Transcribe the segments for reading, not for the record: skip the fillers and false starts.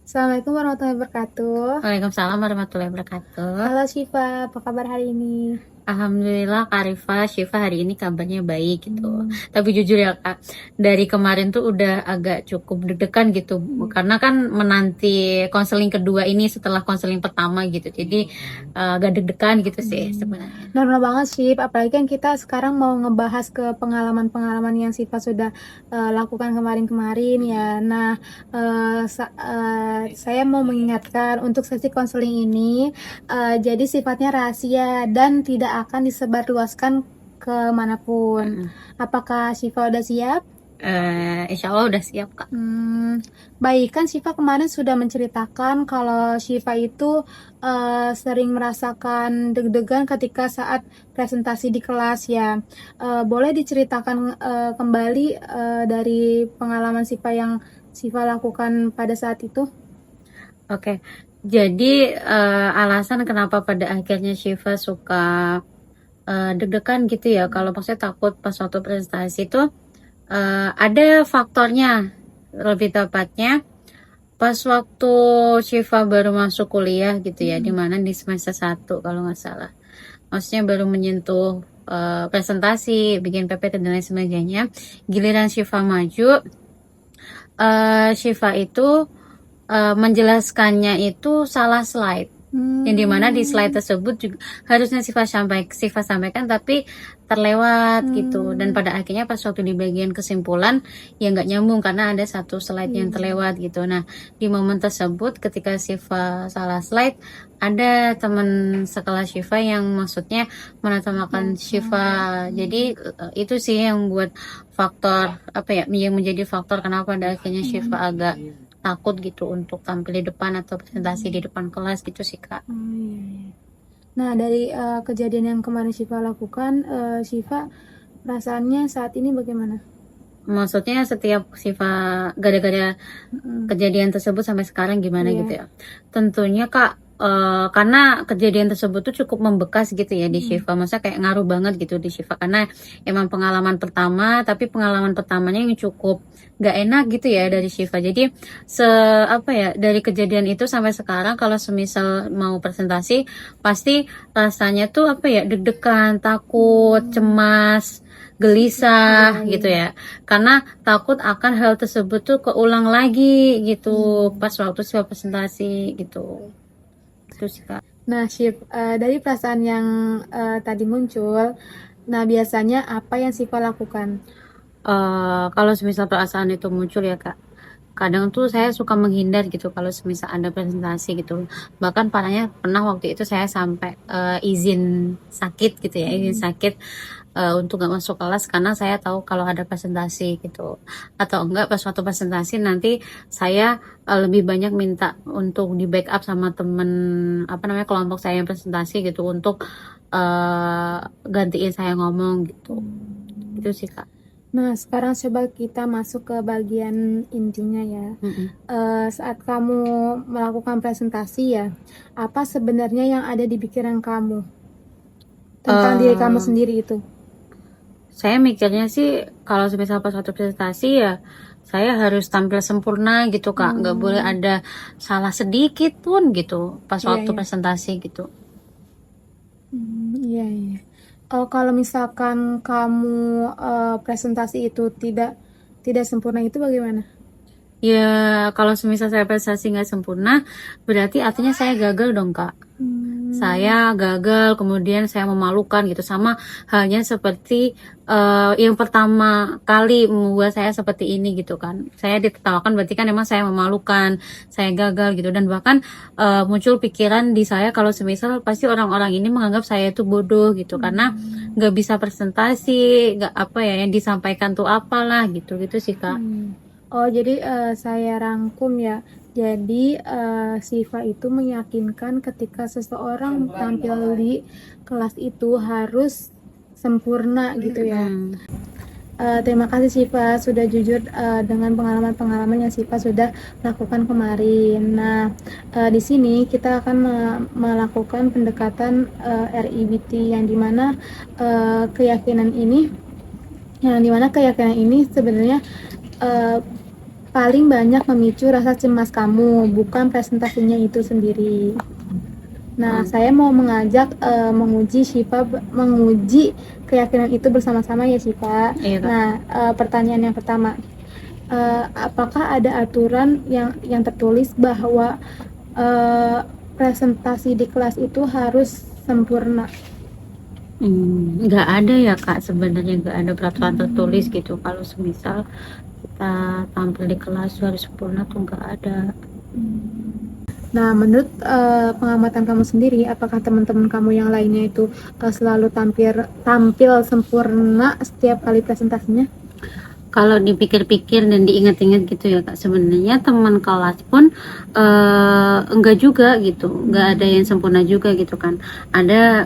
Assalamualaikum warahmatullahi wabarakatuh. Waalaikumsalam warahmatullahi wabarakatuh. Halo Syifa, apa kabar hari ini? Alhamdulillah Kak Rifa, Syifa hari ini kabarnya baik gitu. Tapi jujur ya Kak, dari kemarin tuh udah agak cukup deg-degan gitu. Karena kan menanti konseling kedua ini setelah konseling pertama gitu. Jadi agak deg-degan gitu sih sebenarnya. Normal banget sih, apalagi kan kita sekarang mau ngebahas ke pengalaman-pengalaman yang Syifa sudah lakukan kemarin-kemarin ya. Nah, saya mau mengingatkan untuk sesi konseling ini, jadi sifatnya rahasia dan tidak akan disebarluaskan kemanapun. Apakah Syifa udah siap? Insya Allah udah siap Kak. Baik, kan Syifa kemarin sudah menceritakan kalau Syifa itu sering merasakan deg-degan ketika saat presentasi di kelas ya. Boleh diceritakan kembali dari pengalaman Syifa yang Syifa lakukan pada saat itu? Oke, jadi alasan kenapa pada akhirnya Syifa suka deg-degan gitu ya, kalau maksudnya takut pas waktu presentasi itu ada faktornya. Lebih tepatnya pas waktu Syifa baru masuk kuliah gitu ya, dimana di semester 1 kalau nggak salah, maksudnya baru menyentuh presentasi, bikin PPT dan lain sebagainya. Giliran Syifa maju, Syifa itu menjelaskannya itu salah slide, yang dimana di slide tersebut juga harusnya Syifa sampaikan tapi terlewat gitu. Dan pada akhirnya pas waktu di bagian kesimpulan ya nggak nyambung karena ada satu slide yang terlewat gitu. Nah, di momen tersebut ketika Syifa salah slide, ada teman sekelas Syifa yang maksudnya menatamakan Syifa. Jadi itu sih yang buat faktor apa ya, yang menjadi faktor kenapa pada akhirnya Syifa agak takut gitu untuk tampil di depan atau presentasi di depan kelas gitu sih Kak. Iya. Nah, dari kejadian yang kemarin Syifa lakukan, Syifa perasaannya saat ini bagaimana? Maksudnya setiap Syifa gara-gara kejadian tersebut sampai sekarang gimana gitu ya? Tentunya Kak, karena kejadian tersebut tuh cukup membekas gitu ya di Syifa, maksudnya kayak ngaruh banget gitu di Syifa karena emang pengalaman pertama, tapi pengalaman pertamanya yang cukup gak enak gitu ya dari Syifa. Jadi apa ya, dari kejadian itu sampai sekarang kalau semisal mau presentasi pasti rasanya tuh apa ya, deg-degan, takut, cemas, gelisah gitu ya, karena takut akan hal tersebut tuh keulang lagi gitu pas waktu saya presentasi gitu. Itu sih Kak. Nah, dari perasaan yang tadi muncul, nah biasanya apa yang Syifa lakukan? Kalau semisal perasaan itu muncul ya Kak, kadang tuh saya suka menghindar gitu kalau semisal ada presentasi gitu. Bahkan pernah waktu itu saya sampai izin sakit gitu ya, izin sakit untuk gak masuk kelas karena saya tahu kalau ada presentasi gitu. Atau enggak pas waktu presentasi nanti saya lebih banyak minta untuk di backup sama temen kelompok saya yang presentasi gitu untuk gantiin saya ngomong gitu. Itu sih Kak. Nah, sekarang coba kita masuk ke bagian intinya ya. Saat kamu melakukan presentasi ya, apa sebenarnya yang ada di pikiran kamu tentang diri kamu sendiri itu? Saya mikirnya sih kalau semisal pas waktu presentasi ya saya harus tampil sempurna gitu Kak, nggak boleh ada salah sedikit pun gitu pas waktu presentasi gitu. Iya, iya. Kalau misalkan kamu presentasi itu tidak sempurna itu bagaimana? Ya kalau semisal saya presentasi nggak sempurna berarti artinya saya gagal dong Kak. Saya gagal, kemudian saya memalukan gitu, sama halnya seperti yang pertama kali membuat saya seperti ini gitu kan. Saya ditertawakan berarti kan emang saya memalukan, saya gagal gitu. Dan bahkan muncul pikiran di saya kalau semisal pasti orang-orang ini menganggap saya itu bodoh gitu karena nggak bisa presentasi, nggak apa ya yang disampaikan tuh apalah gitu sih Kak. Oh, jadi saya rangkum ya. Jadi Syifa itu meyakinkan ketika seseorang tampil di kelas itu harus sempurna gitu ya. Terima kasih Syifa sudah jujur dengan pengalaman-pengalaman yang Syifa sudah lakukan kemarin. Nah, di sini kita akan melakukan pendekatan REBT yang dimana keyakinan ini Yang dimana keyakinan ini sebenarnya eh, paling banyak memicu rasa cemas kamu, bukan presentasinya itu sendiri. Nah, saya mau mengajak menguji Syifa, menguji keyakinan itu bersama-sama ya Syifa. Iya, Kak. Nah, pertanyaan yang pertama, apakah ada aturan yang tertulis bahwa presentasi di kelas itu harus sempurna? Nggak ada ya Kak, sebenarnya nggak ada peraturan tertulis gitu kalau semisal kita tampil di kelas harus sempurna tuh nggak ada. Nah, menurut pengamatan kamu sendiri, apakah teman-teman kamu yang lainnya itu selalu tampil sempurna setiap kali presentasinya? Kalau dipikir-pikir dan diingat-ingat gitu ya Kak, sebenarnya teman kelas pun enggak juga gitu, enggak ada yang sempurna juga gitu kan.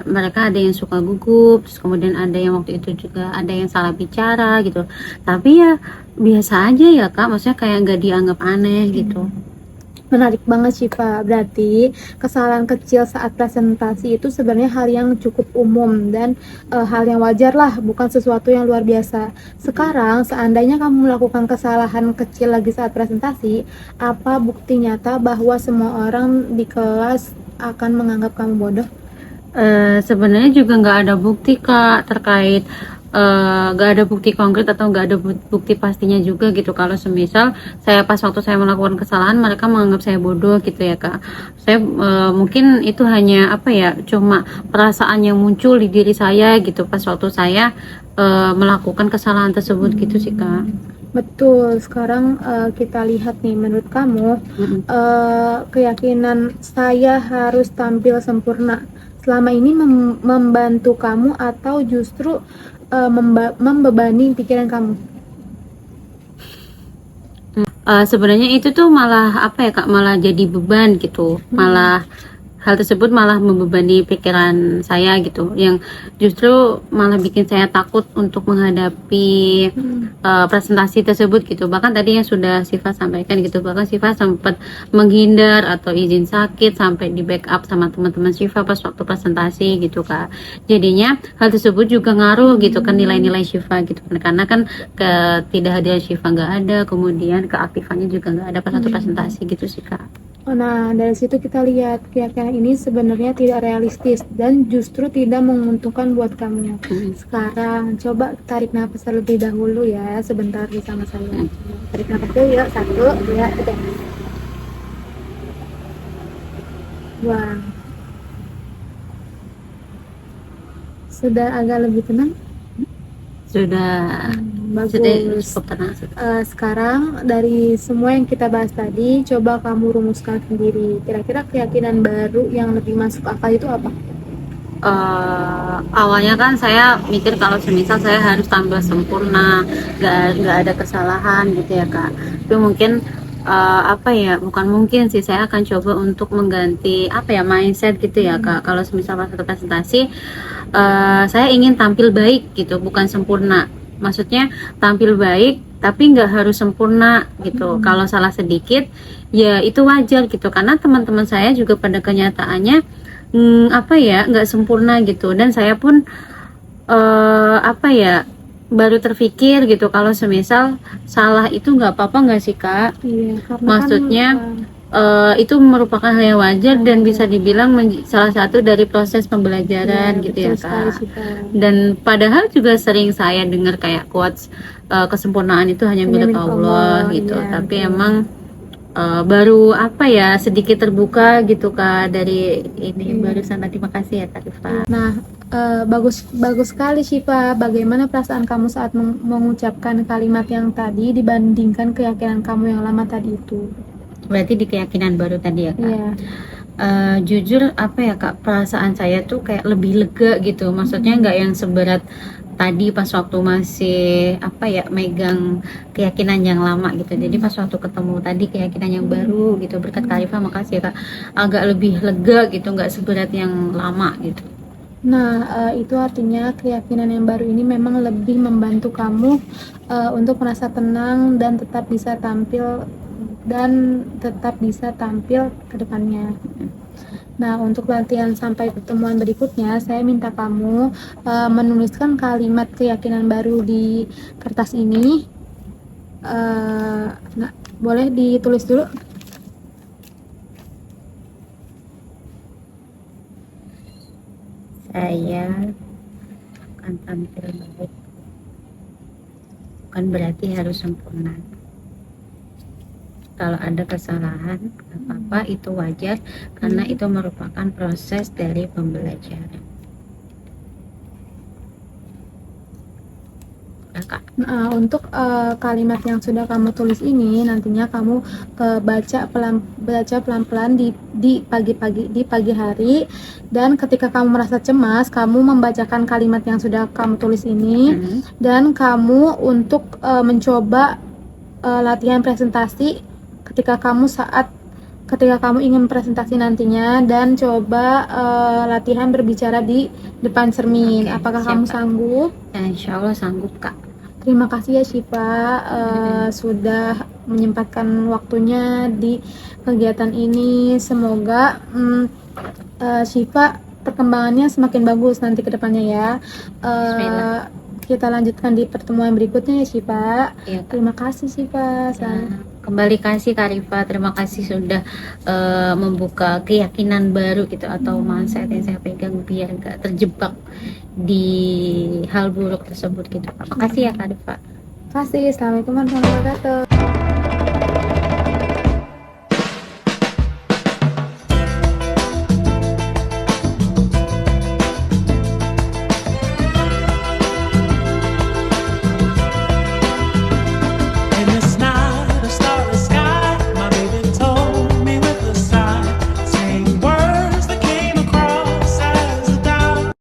Mereka ada yang suka gugup, terus kemudian ada yang waktu itu juga ada yang salah bicara gitu. Tapi ya biasa aja ya Kak, maksudnya kayak nggak dianggap aneh gitu. Menarik banget Syifa, berarti kesalahan kecil saat presentasi itu sebenarnya hal yang cukup umum dan hal yang wajar lah, bukan sesuatu yang luar biasa. Sekarang seandainya kamu melakukan kesalahan kecil lagi saat presentasi, apa bukti nyata bahwa semua orang di kelas akan menganggap kamu bodoh? Sebenarnya juga nggak ada bukti Kak terkait nggak ada bukti konkret atau nggak ada bukti pastinya juga gitu kalau semisal saya pas waktu saya melakukan kesalahan mereka menganggap saya bodoh gitu ya Kak. Saya mungkin itu hanya apa ya, cuma perasaan yang muncul di diri saya gitu pas waktu saya melakukan kesalahan tersebut gitu sih Kak. Betul, sekarang kita lihat nih, menurut kamu keyakinan saya harus tampil sempurna selama ini membantu kamu atau justru membebani pikiran kamu? Sebenarnya itu tuh malah apa ya Kak, malah jadi beban gitu, malah hal tersebut malah membebani pikiran saya gitu, yang justru malah bikin saya takut untuk menghadapi presentasi tersebut gitu. Bahkan tadi yang sudah Siva sampaikan gitu, bahkan Siva sempat menghindar atau izin sakit sampai di backup sama teman-teman Siva pas waktu presentasi gitu Kak. Jadinya hal tersebut juga ngaruh gitu kan nilai-nilai Siva gitu kan, karena kan ketidakhadiran Siva nggak ada, kemudian keaktifannya juga nggak ada pas waktu presentasi gitu sih Kak. Nah, dari situ kita lihat keyakinan ini sebenarnya tidak realistis dan justru tidak menguntungkan buat kamu. Sekarang coba tarik nafas terlebih dahulu ya, sebentar bersama saya. Tarik nafas dulu yuk, 1, 2, 3. Buang. Sudah agak lebih tenang? Sudah Bagus. cukup tenang sih. Sekarang dari semua yang kita bahas tadi, coba kamu rumuskan sendiri. Kira-kira keyakinan baru yang lebih masuk akal itu apa? Awalnya kan saya mikir kalau semisal saya harus tampil sempurna, nggak ada kesalahan gitu ya Kak. Tapi mungkin apa ya, bukan mungkin sih, saya akan coba untuk mengganti apa ya, mindset gitu ya Kak. Kalau semisal pas satu presentasi saya ingin tampil baik gitu, bukan sempurna. Maksudnya tampil baik tapi nggak harus sempurna gitu. Kalau salah sedikit ya itu wajar gitu, karena teman-teman saya juga pada kenyataannya apa ya, nggak sempurna gitu. Dan saya pun apa ya, baru terpikir gitu kalau semisal salah itu nggak apa-apa nggak sih Kak. Iya, karena Maksudnya itu merupakan hal yang wajar dan bisa dibilang salah satu dari proses pembelajaran gitu ya Kak. Dan padahal juga sering saya dengar kayak quotes kesempurnaan itu hanya milik Allah gitu. Iya, Tapi emang baru apa ya, sedikit terbuka gitu Kak dari ini barusan tadi. Makasih ya Kak Rifa. Nah, bagus sekali Syifa. Bagaimana perasaan kamu saat mengucapkan kalimat yang tadi dibandingkan keyakinan kamu yang lama tadi itu? Berarti di keyakinan baru tadi ya Kak. Iya. Jujur apa ya Kak, perasaan saya tuh kayak lebih lega gitu. Maksudnya nggak yang seberat tadi pas waktu masih apa ya, megang keyakinan yang lama gitu. Jadi pas waktu ketemu tadi keyakinan yang baru gitu, berkat Kak Rifa, makasih ya Kak, agak lebih lega gitu, nggak seberat yang lama gitu. Nah, itu artinya keyakinan yang baru ini memang lebih membantu kamu untuk merasa tenang dan tetap bisa tampil ke depannya. Nah, untuk latihan sampai pertemuan berikutnya, saya minta kamu menuliskan kalimat keyakinan baru di kertas ini. Nah, boleh ditulis dulu. Saya akan tampil baik. Bukan berarti harus sempurna. Kalau ada kesalahan, nggak apa-apa, itu wajar karena itu merupakan proses dari pembelajaran. Kakak, Nah, untuk kalimat yang sudah kamu tulis ini nantinya kamu baca pelan-pelan di pagi hari, dan ketika kamu merasa cemas, kamu membacakan kalimat yang sudah kamu tulis ini, dan kamu untuk mencoba latihan presentasi ketika kamu ingin presentasi nantinya, dan coba latihan berbicara di depan cermin. Oke, Apakah siap, kamu Kak. sanggup? Ya, insya Allah sanggup, Kak. Terima kasih ya Syifa, sudah menyempatkan waktunya di kegiatan ini. Semoga Syifa perkembangannya semakin bagus nanti ke depannya ya. Bismillah. Kita lanjutkan di pertemuan berikutnya ya Syifa. Iya, Kak. Terima kasih Syifa. Ya, kembali kasih Kak Rifa, terima kasih sudah membuka keyakinan baru gitu, atau mindset yang saya pegang biar gak terjebak di hal buruk tersebut gitu. Makasih ya Kak Rifa. Terima kasih. Assalamualaikum warahmatullahi wabarakatuh.